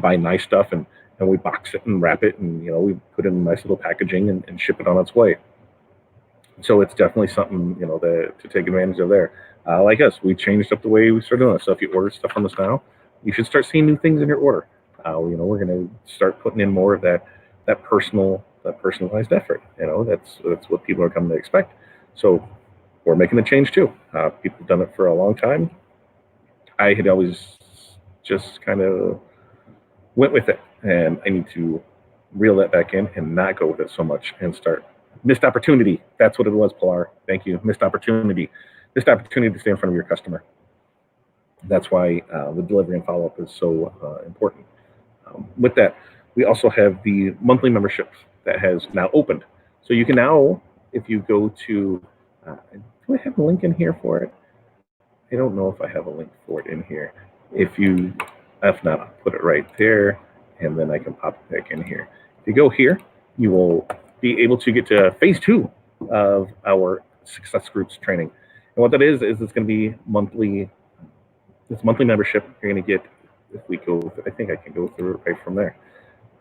buy nice stuff and we box it and wrap it and we put it in nice little packaging and ship it on its way. So it's definitely something to take advantage of there. Like us, we changed up the way we started doing it. So if you order stuff from us now, you should start seeing new things in your order. We're going to start putting in more of that personalized effort. That's what people are coming to expect. So we're making the change too. People have done it for a long time. I had always just kind of went with it, and I need to reel that back in and not go with it so much and start missed opportunity. That's what it was, Pilar. Thank you. Missed opportunity. Missed opportunity to stay in front of your customer. That's why the delivery and follow up is so important. With that, we also have the monthly membership that has now opened. So you can now, if you go to, do I have a link in here for it? I don't know if I have a link for it in here. If not, I'll put it right there, and then I can pop it back in here. If you go here, you will be able to get to phase 2 of our success groups training. And what that is it's going to be monthly. It's monthly membership. You're going to get, if we go, I think I can go through it right from there.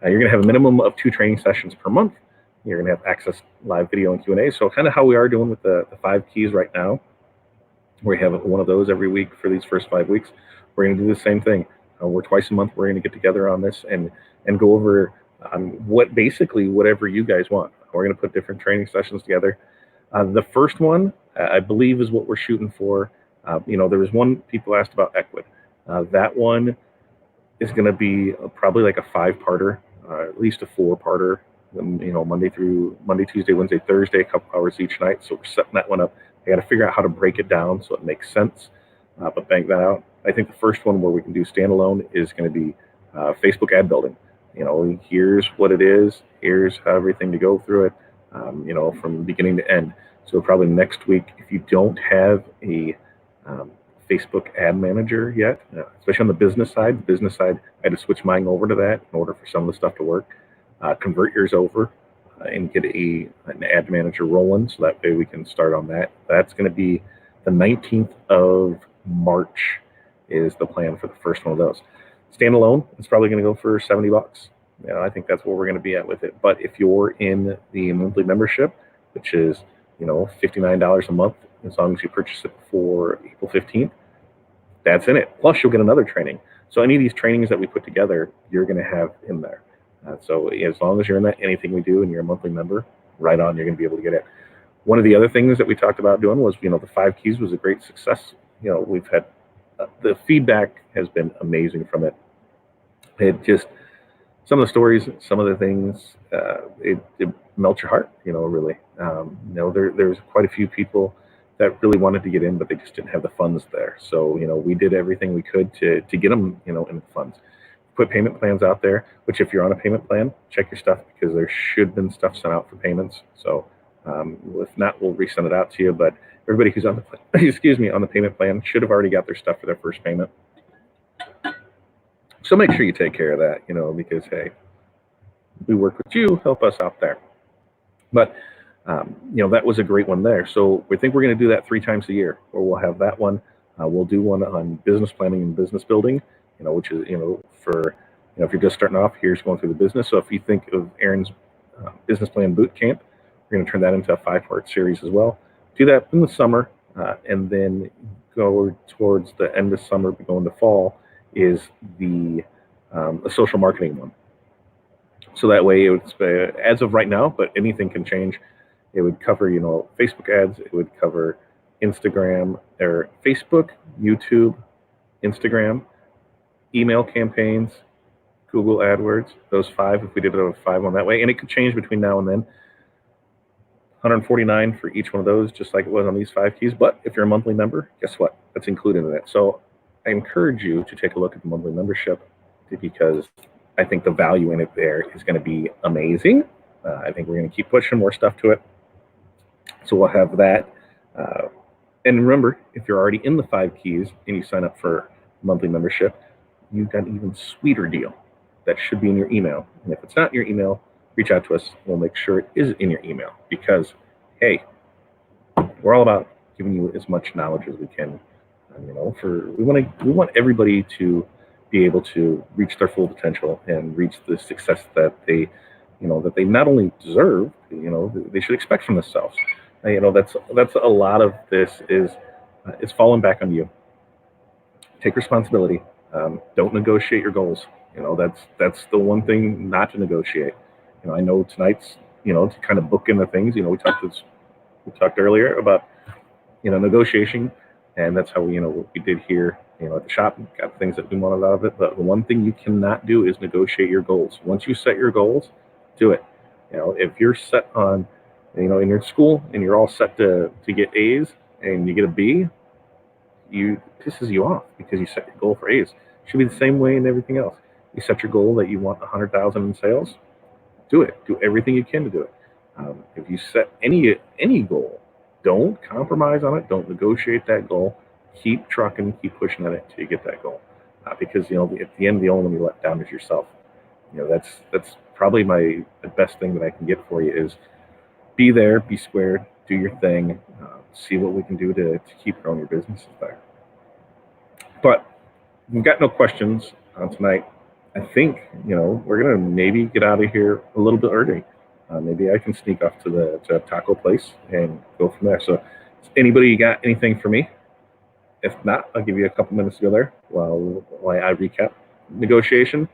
You're going to have a minimum of 2 training sessions per month. You're going to have access live video and Q&A. So kind of how we are doing with the 5 keys right now. We have one of those every week for these first 5 weeks. We're going to do the same thing. We're twice a month. We're going to get together on this and go over whatever you guys want. We're going to put different training sessions together. The first one, I believe, is what we're shooting for. There was one people asked about Equid. That one is going to be probably like a 5-parter, at least a 4-parter. Monday, Tuesday, Wednesday, Thursday, a couple hours each night. So we're setting that one up. I got to figure out how to break it down so it makes sense. But bank that out. I think the first one where we can do standalone is going to be Facebook ad building. Here's what it is. Here's how everything to go through it. From beginning to end. So probably next week, if you don't have a Facebook ad manager yet, especially on the business side, I had to switch mine over to that in order for some of the stuff to work. Convert yours over and get an ad manager rolling, so that way we can start on that. That's going to be the 19th of March is the plan for the first one of those. Standalone, it's probably going to go for $70. I think that's where we're going to be at with it. But if you're in the monthly membership, which is $59 a month, as long as you purchase it before April 15th, that's in it. Plus, you'll get another training. So any of these trainings that we put together, you're going to have in there. So as long as you're in that, anything we do and you're a monthly member, right on, you're going to be able to get it. One of the other things that we talked about doing was, the 5 keys was a great success. We've had the feedback has been amazing from it. It just, some of the stories, some of the things, it melts your heart, really. There's quite a few people that really wanted to get in, but they just didn't have the funds there. So, we did everything we could to get them, in the funds. Put payment plans out there, which if you're on a payment plan, check your stuff because there should have been stuff sent out for payments. So if not, we'll resend it out to you. But everybody who's on the on the payment plan should have already got their stuff for their first payment. So make sure you take care of that, because, hey, we work with you, help us out there. But, that was a great one there. So we think we're going to do that 3 times a year, where we'll have that one. We'll do one on business planning and business building, which is, for, if you're just starting off, here's going through the business. So if you think of Aaron's business plan boot camp, we're going to turn that into a 5-part series as well. Do that in the summer, and then go towards the end of summer, going to fall, is the social marketing one. So that way, it's as of right now, but anything can change. It would cover, Facebook ads. It would cover Instagram or Facebook, YouTube, Instagram, email campaigns, Google AdWords. Those 5. If we did it with 5 on that way, and it could change between now and then. $149 for each one of those, just like it was on these 5 keys. But if you're a monthly member, guess what? That's included in it. So I encourage you to take a look at the monthly membership because I think the value in it there is going to be amazing. I think we're going to keep pushing more stuff to it. So we'll have that. And remember, if you're already in the 5 keys and you sign up for monthly membership, you've got an even sweeter deal that should be in your email. And if it's not in your email, reach out to us. We'll make sure it is in your email because, hey, we're all about giving you as much knowledge as we can. We want everybody to be able to reach their full potential and reach the success that they not only deserve, they should expect from themselves. That's a lot of this is it's falling back on you. Take responsibility. Don't negotiate your goals. That's the one thing not to negotiate. I know tonight's to kind of book in the things. We talked earlier about negotiation, and that's how what we did here. At the shop, got things that we wanted out of it. But the one thing you cannot do is negotiate your goals. Once you set your goals, do it. If you're set on, in your school and you're all set to get A's and you get a B, it pisses you off because you set your goal for A's. It should be the same way in everything else. You set your goal that you want 100,000 in sales, do it. Do everything you can to do it. If you set any goal, don't compromise on it. Don't negotiate that goal. Keep trucking, keep pushing at it until you get that goal. Because at the end, the only one you let down is yourself. That's probably the best thing that I can get for you is be there, be squared, do your thing, see what we can do to keep growing your businesses there. But we've got no questions tonight. I think we're gonna maybe get out of here a little bit early. Maybe I can sneak off to the taco place and go from there. So, anybody got anything for me? If not, I'll give you a couple minutes to go there while I recap. Negotiation.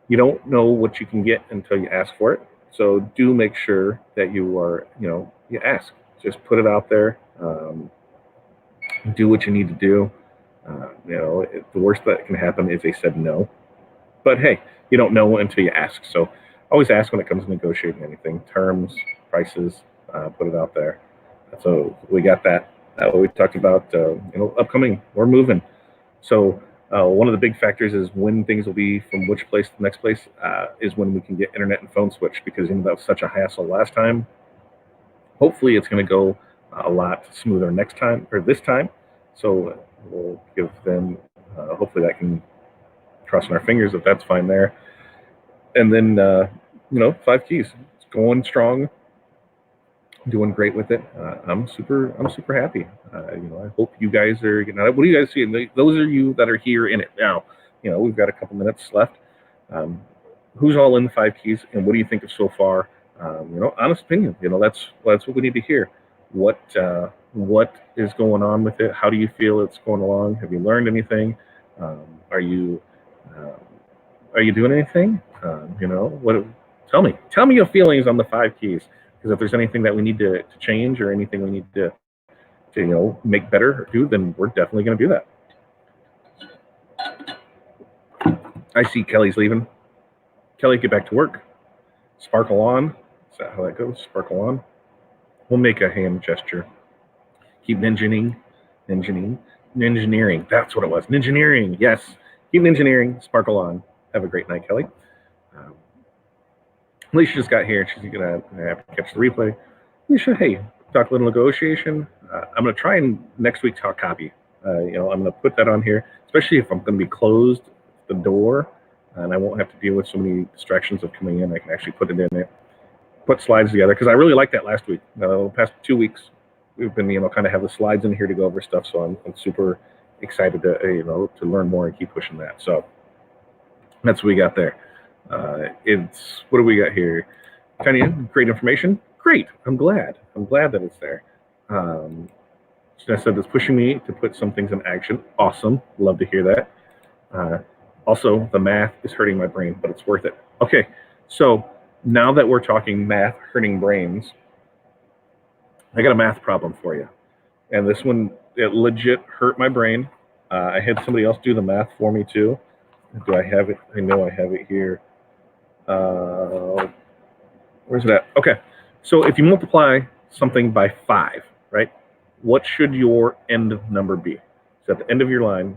You don't know what you can get until you ask for it. So do make sure that you are, you ask. Just put it out there. Do what you need to do. The worst that can happen is they said no. But hey, you don't know until you ask. So always ask when it comes to negotiating anything. Terms, prices, put it out there. So we got that. We talked about, upcoming, we're moving. So one of the big factors is when things will be from which place to the next place is when we can get internet and phone switch because that was such a hassle last time. Hopefully it's going to go a lot smoother next time or this time. So we'll give them, hopefully that can crossing our fingers if that's fine there. And then, 5 keys. It's going strong. Doing great with it. I'm super happy. I hope you guys are getting out. What do you guys see? Those are you that are here in it now. We've got a couple minutes left. Who's all in the 5 keys, and what do you think of so far? Honest opinion. That's what we need to hear. What is going on with it? How do you feel it's going along? Have you learned anything? Are you doing anything? What? Tell me your feelings on the 5 keys. Because if there's anything that we need to change or anything we need to make better or do, then we're definitely going to do that. I see Kelly's leaving. Kelly, get back to work. Sparkle on. Is that how that goes? Sparkle on. We'll make a hand gesture. Keep ninjining. That's what it was. Ninjineering. Yes. Keep ninjineering. Sparkle on. Have a great night, Kelly. Alicia just got here. She's going to have to catch the replay. Alicia, hey, talk a little negotiation. I'm going to try and next week talk copy. I'm going to put that on here, especially if I'm going to be closed the door and I won't have to deal with so many distractions of coming in. I can actually put it in there, put slides together because I really liked that last week. The past 2 weeks, we've been, kind of have the slides in here to go over stuff. So I'm super excited to, to learn more and keep pushing that. So that's what we got there. What do we got here? Tanya, great information. Great. I'm glad that it's there. I said it's pushing me to put some things in action. Awesome. Love to hear that. Also, the math is hurting my brain, but it's worth it. Okay. So now that we're talking math hurting brains, I got a math problem for you. And this one, it legit hurt my brain. I had somebody else do the math for me too. Do I have it? I know I have it here. Where's it at? Okay. So if you multiply something by 5, right? What should your end number be? So at the end of your line,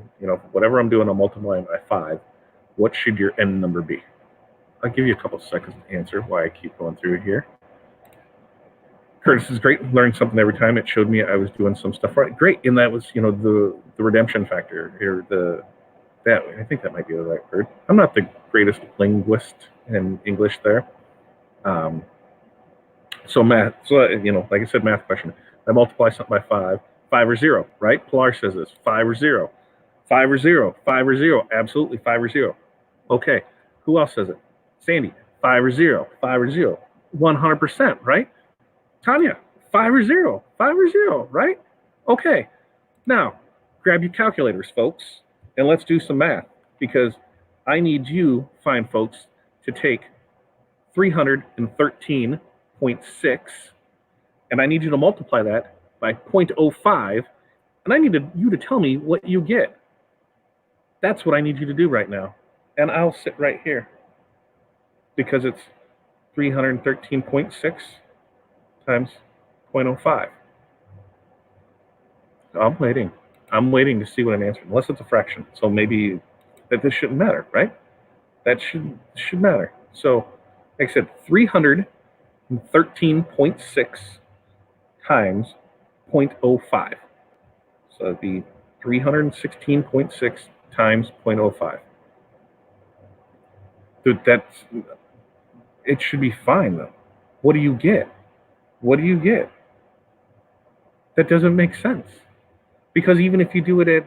whatever I'm doing, I'm multiplying by 5. What should your end number be? I'll give you a couple of seconds to answer why I keep going through here. Curtis is great. Learning something every time. It showed me I was doing some stuff right. Great. And that was, the redemption factor here, the That I think that might be the right word. I'm not the greatest linguist in English there. Um, so math, so like I said, math question. I multiply something by five or zero, right? Pilar says this: five or zero, five or zero, five or zero. Absolutely, five or zero. Okay, who else says it? Sandy, five or zero, 100%, right? Tanya, five or zero, right? Okay, now grab your calculators, folks, and let's do some math because I need you, fine folks, to take 313.6 and I need you to multiply that by 0.05 and I need you to tell me what you get. That's what I need you to do right now. And I'll sit right here because it's 313.6 times 0.05. I'm waiting. I'm waiting to see what I'm answering, unless it's a fraction. So maybe that this shouldn't matter, right? That should matter. So, like I said, 313.6 times 0.05. So it'd be 316.6 times 0.05. Dude, it should be fine though. What do you get? What do you get? That doesn't make sense. Because even if you do it as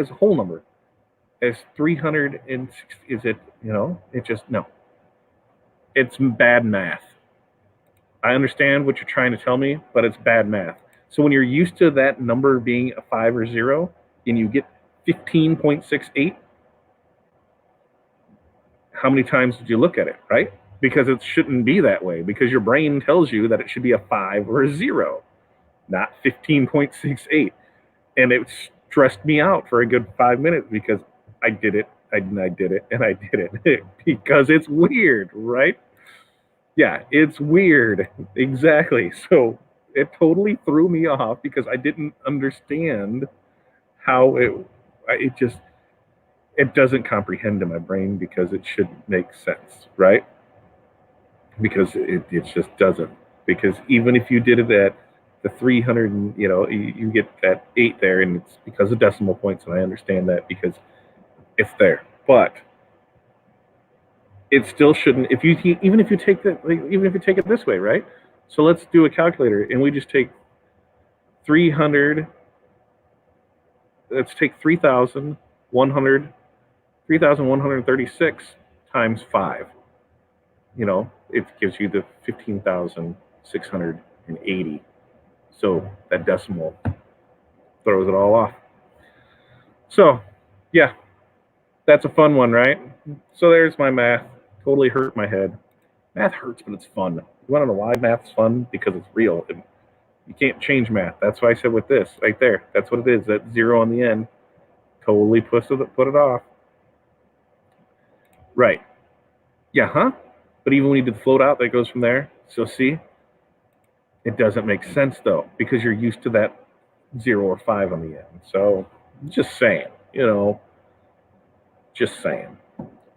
a whole number, as 360, is it, it just, no. It's bad math. I understand what you're trying to tell me, but it's bad math. So when you're used to that number being a 5 or 0, and you get 15.68, how many times did you look at it, right? Because it shouldn't be that way, because your brain tells you that it should be a 5 or a 0, not 15.68. And it stressed me out for a good 5 minutes because I did it, and I did it, and I did it because it's weird, right? Yeah, it's weird. Exactly. So it totally threw me off because I didn't understand how it doesn't comprehend in my brain because it should make sense, right? Because it just doesn't. Because even if you did it at the 300, you get that 8 there, and it's because of decimal points, and I understand that because it's there. But it still shouldn't. Even if you take it this way, right? So let's do a calculator, and we just take 300. Let's take 3,136 times 5. It gives you the 15,680. So that decimal throws it all off. So, yeah, that's a fun one, right? So there's my math. Totally hurt my head. Math hurts, but it's fun. You want to know why math's fun? Because it's real. You can't change math. That's why I said with this right there. That's what it is. That 0 on the end totally put it off. Right. Yeah, huh? But even when you do the float out, that goes from there. So see, it doesn't make sense though because you're used to that 0 or 5 on the end. So just saying, just saying.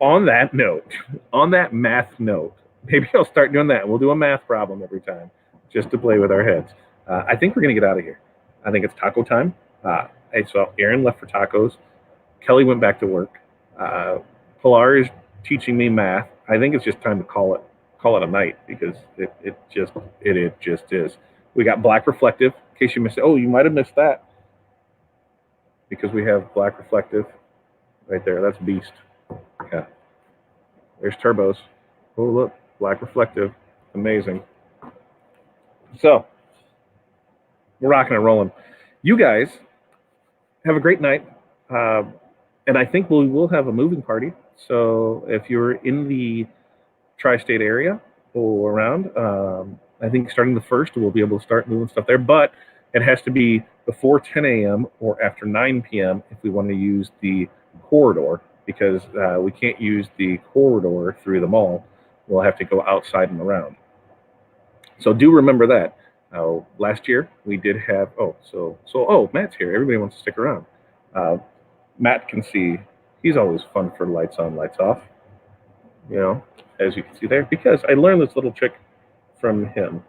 On that math note, maybe I'll start doing that. We'll do a math problem every time just to play with our heads. I think we're going to get out of here. I think it's taco time. So Aaron left for tacos. Kelly went back to work. Pilar is teaching me math. I think it's just time to call it a night because it just is. We got black reflective. In case you missed it. Oh, you might have missed that because we have black reflective right there. That's beast. Yeah. There's turbos. Oh, look, black reflective. Amazing. So we're rocking and rolling. You guys have a great night. And I think we will have a moving party. So if you're in the tri-state area or around, I think starting the 1st, we'll be able to start moving stuff there. But it has to be before 10 a.m. or after 9 p.m. if we want to use the corridor because we can't use the corridor through the mall. We'll have to go outside and around. So do remember that. Last year we did have, Matt's here. Everybody wants to stick around. Matt can see, he's always fun for lights on, lights off, as you can see there, because I learned this little trick from him.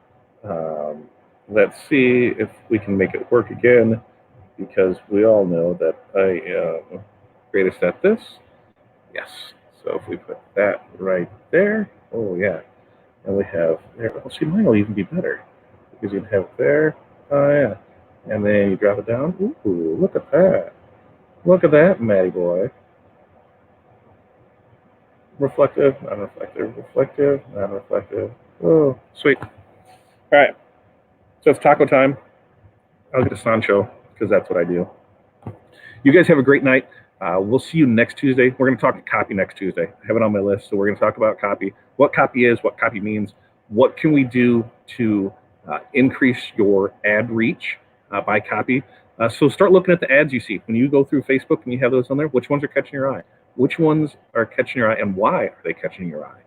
Let's see if we can make it work again. because we all know that I am greatest at this. Yes. So if we put that right there, oh yeah, and we have there. Oh, see, mine will even be better because you'd have there. Oh yeah, and then you drop it down. Ooh, look at that! Look at that, Matty boy. Reflective, non-reflective, reflective, non-reflective. Oh, sweet. All right, so it's taco time. I'll get to Sancho because that's what I do. You guys have a great night. We'll see you next Tuesday. We're going to talk copy next Tuesday. I have it on my list, so we're going to talk about copy, what copy is, what copy means, what can we do to increase your ad reach by copy. So start looking at the ads you see. When you go through Facebook and you have those on there, which ones are catching your eye? Which ones are catching your eye, and why are they catching your eye?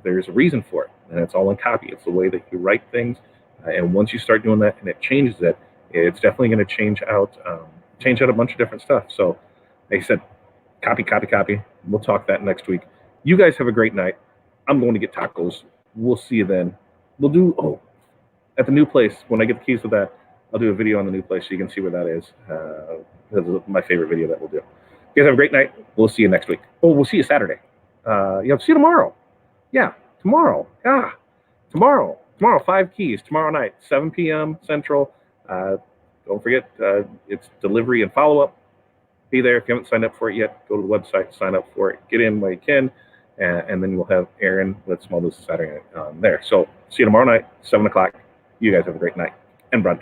There's a reason for it, and it's all in copy. It's the way that you write things, and once you start doing that and it changes it, it's definitely going to change out a bunch of different stuff. So, like I said, copy, copy, copy. We'll talk that next week. You guys have a great night. I'm going to get tacos. We'll see you then. We'll do at the new place when I get the keys to that. I'll do a video on the new place so you can see where that is. This is my favorite video that we'll do. You guys have a great night. We'll see you next week. Oh, we'll see you Saturday. See you tomorrow. Yeah, tomorrow. Tomorrow. Tomorrow, 5 keys. Tomorrow night, 7 p.m. Central. Don't forget, it's delivery and follow-up. Be there. If you haven't signed up for it yet, go to the website, sign up for it, get in while you can, and then we'll have Aaron with Small Business Saturday there. So see you tomorrow night, 7 o'clock. You guys have a great night and brunch.